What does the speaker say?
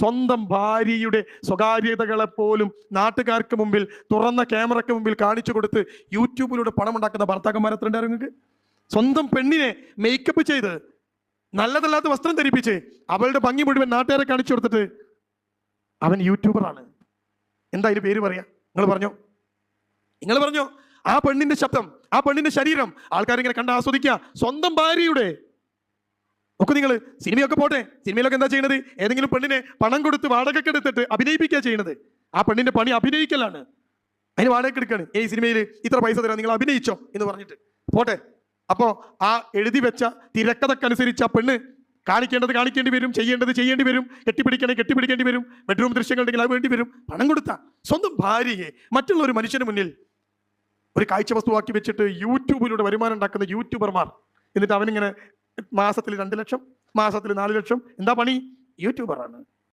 സ്വന്തം ഭാര്യയുടെ സ്വകാര്യതകളെ പോലും നാട്ടുകാർക്ക് മുമ്പിൽ തുറന്ന ക്യാമറയ്ക്ക് മുമ്പിൽ കാണിച്ചു കൊടുത്ത് യൂട്യൂബിലൂടെ പണം ഉണ്ടാക്കുന്ന ഭർത്താക്കന്മാർ എത്ര ഉണ്ടായിരുന്നു നിങ്ങൾക്ക്? സ്വന്തം പെണ്ണിനെ മേക്കപ്പ് ചെയ്ത് നല്ലതല്ലാത്ത വസ്ത്രം ധരിപ്പിച്ച് അവളുടെ ഭംഗി മുഴുവൻ നാട്ടുകാരെ കാണിച്ചു കൊടുത്തിട്ട് അവൻ യൂട്യൂബറാണ്. എന്താ അതിന് പേര് പറയാ? നിങ്ങൾ പറഞ്ഞോ ആ പെണ്ണിന്റെ ശബ്ദം, ആ പെണ്ണിന്റെ ശരീരം ആൾക്കാരിങ്ങനെ കണ്ട് ആസ്വദിക്കുക. സ്വന്തം ഭാര്യയുടെ ഒക്കെ നിങ്ങൾ സിനിമയൊക്കെ പോട്ടെ, സിനിമയിലൊക്കെ എന്താ ചെയ്യുന്നത്? ഏതെങ്കിലും പെണ്ണിനെ പണം കൊടുത്ത് വാടകയ്ക്ക് എടുത്തിട്ട് അഭിനയിപ്പിക്കുക ചെയ്യുന്നത്. ആ പെണ്ണിന്റെ പണി അഭിനയിക്കലാണ്. അതിന് വാടകയ്ക്ക് എടുക്കാണ്. ഈ സിനിമയിൽ ഇത്ര പൈസ തരാം, നിങ്ങൾ അഭിനയിച്ചോ എന്ന് പറഞ്ഞിട്ട് പോട്ടെ. അപ്പോ ആ എഴുതി വെച്ച തിരക്കഥക്കനുസരിച്ച് ആ പെണ്ണ് കാണിക്കേണ്ടി വരും, ചെയ്യേണ്ടി വരും, കെട്ടിപ്പിടിക്കേണ്ടി വരും, ബെഡ്റൂം ദൃശ്യങ്ങൾ ഉണ്ടെങ്കിൽ അത് വേണ്ടി വരും. പണം കൊടുത്ത സ്വന്തം ഭാര്യയെ മറ്റുള്ള ഒരു മനുഷ്യന് മുന്നിൽ ഒരു കാഴ്ച വസ്തുവാക്കി വെച്ചിട്ട് യൂട്യൂബിലൂടെ വരുമാനം ഉണ്ടാക്കുന്ന യൂട്യൂബർമാർ. എന്നിട്ട് അവനിങ്ങനെ മാസത്തിൽ 2 ലക്ഷം, മാസത്തിൽ 4 ലക്ഷം. എന്താ പണി? യൂട്യൂബറാണ്.